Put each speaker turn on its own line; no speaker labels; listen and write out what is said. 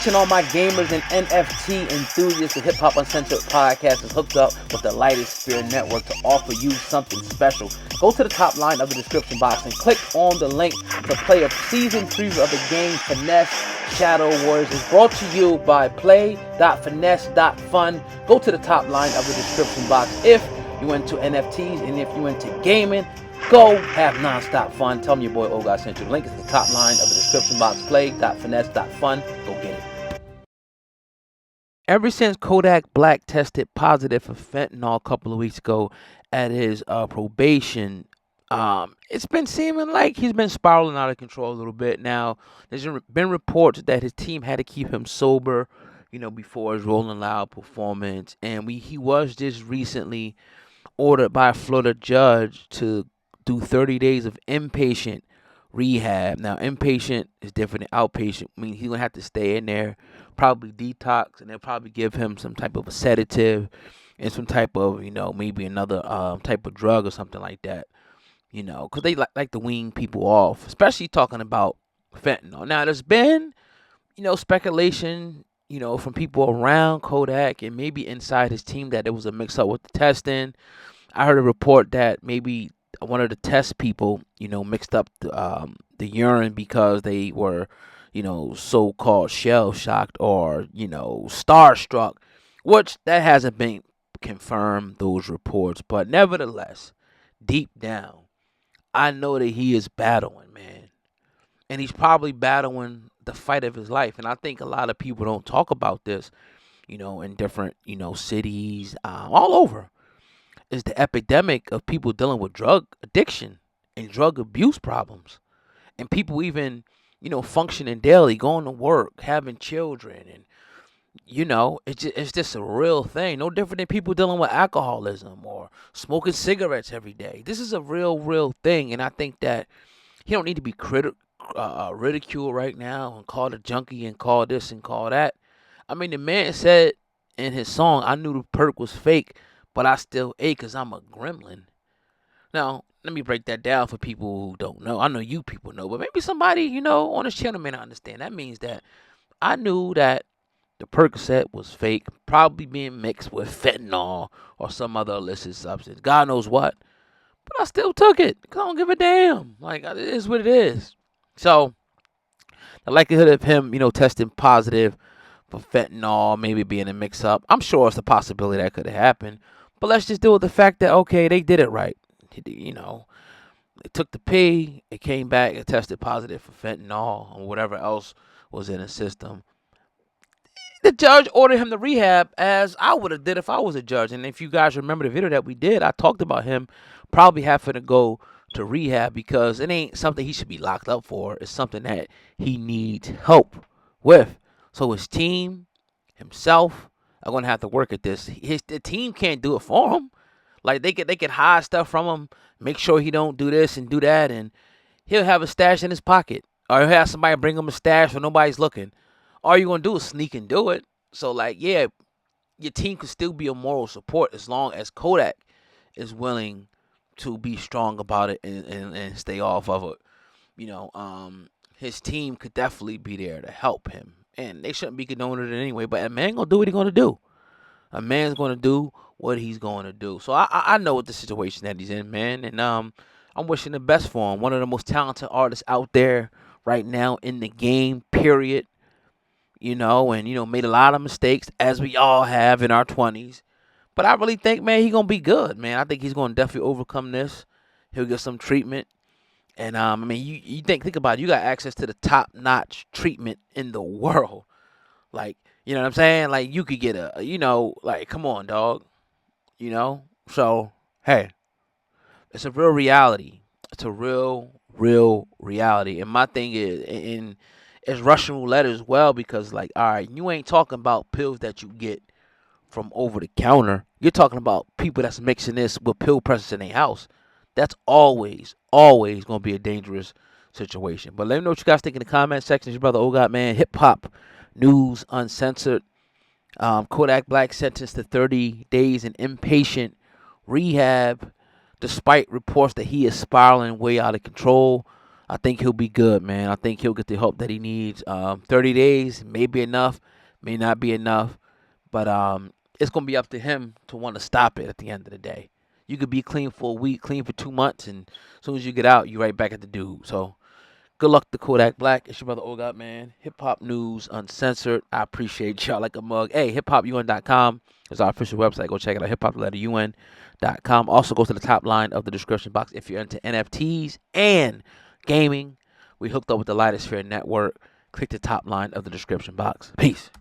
And all my gamers and NFT enthusiasts, the Hip Hop Uncensored podcast is hooked up with the Lightest Sphere Network to offer you something special. Go to the top line of the description box and click on the link to play a season preview of the game Finesse Shadow Warriors. It's brought to you by play.finesse.fun. Go to the top line of the description box if you're into NFTs and if you're into gaming. Go have nonstop fun. Tell me your boy Oga sent you. The link is at the top line of the description box. Play.finesse.fun. Go get it. Ever since Kodak Black tested positive for fentanyl a couple of weeks ago at his probation, it's been seeming like he's been spiraling out of control a little bit. Now, there's been reports that his team had to keep him sober, before his Rolling Loud performance. And he was just recently ordered by a Florida judge to do 30 days of inpatient rehab. Now, inpatient is different than outpatient. I mean, he's going to have to stay in there, probably detox, and they'll probably give him some type of a sedative and some type of, maybe another type of drug or something like that, because they like to wean people off, especially talking about fentanyl. Now, there's been, speculation, from people around Kodak and maybe inside his team that there was a mix-up with the testing. I heard a report that maybe one of the test people, mixed up the urine because they were, so-called shell-shocked or, starstruck, which that hasn't been confirmed, those reports. But nevertheless, deep down, I know that he is battling, man. And he's probably battling the fight of his life. And I think a lot of people don't talk about this, in different, cities, all over. Is the epidemic of people dealing with drug addiction and drug abuse problems. And people even, functioning daily, going to work, having children. And, it's just a real thing. No different than people dealing with alcoholism or smoking cigarettes every day. This is a real thing. And I think that he don't need to be ridiculed right now and called a junkie and call this and call that. I mean, the man said in his song, I knew the perk was fake, but I still ate because I'm a gremlin. Now, let me break that down for people who don't know. I know you people know, but maybe somebody, on this channel may not understand. That means that I knew that the Percocet was fake, probably being mixed with fentanyl or some other illicit substance. God knows what. But I still took it because I don't give a damn. Like, it is what it is. So, the likelihood of him, testing positive for fentanyl, maybe being a mix-up, I'm sure it's a possibility that could have happened. But let's just deal with the fact that, okay, they did it right. They took the pee, it came back, it tested positive for fentanyl or whatever else was in the system. The judge ordered him to rehab, as I would have did if I was a judge. And if you guys remember the video that we did, I talked about him probably having to go to rehab because it ain't something he should be locked up for. It's something that he needs help with. So his team, himself, are gonna have to work at this. The team can't do it for him. Like they could hide stuff from him, make sure he don't do this and do that, and he'll have a stash in his pocket, or he'll have somebody bring him a stash when nobody's looking. All you're gonna do is sneak and do it. So yeah, your team could still be a moral support as long as Kodak is willing to be strong about it and stay off of it. His team could definitely be there to help him. And they shouldn't be condoning it anyway. But a man gonna do what he's gonna do. A man's gonna do what he's gonna do. So I know what the situation that he's in, man. And I'm wishing the best for him. One of the most talented artists out there right now in the game, period. And made a lot of mistakes, as we all have in our 20s. But I really think, man, he's gonna be good, man. I think he's gonna definitely overcome this. He'll get some treatment. And, you think about it. You got access to the top-notch treatment in the world. Like, you know what I'm saying? Like, you could get come on, dog. So, hey, it's a real reality. It's a real reality. And my thing is, it's Russian roulette as well because, all right, you ain't talking about pills that you get from over the counter. You're talking about people that's mixing this with pill presses in their house. That's always going to be a dangerous situation. But let me know what you guys think in the comment section. It's your brother Ogat, man. Hip Hop News Uncensored. Kodak Black sentenced to 30 days in inpatient rehab, despite reports that he is spiraling way out of control. I think he'll be good, man. I think he'll get the help that he needs. 30 days may be enough, may not be enough, but it's gonna be up to him to want to stop it at the end of the day. You could be clean for a week, clean for 2 months, and as soon as you get out, you right back at the dude. So good luck to Kodak Black. It's your brother Ogot, man. Hip Hop News Uncensored. I appreciate y'all like a mug. Hey, hiphopun.com is our official website. Go check it out. hiphop.un.com. Also, go to the top line of the description box if you're into NFTs and gaming. We hooked up with the Lightosphere Network. Click the top line of the description box. Peace.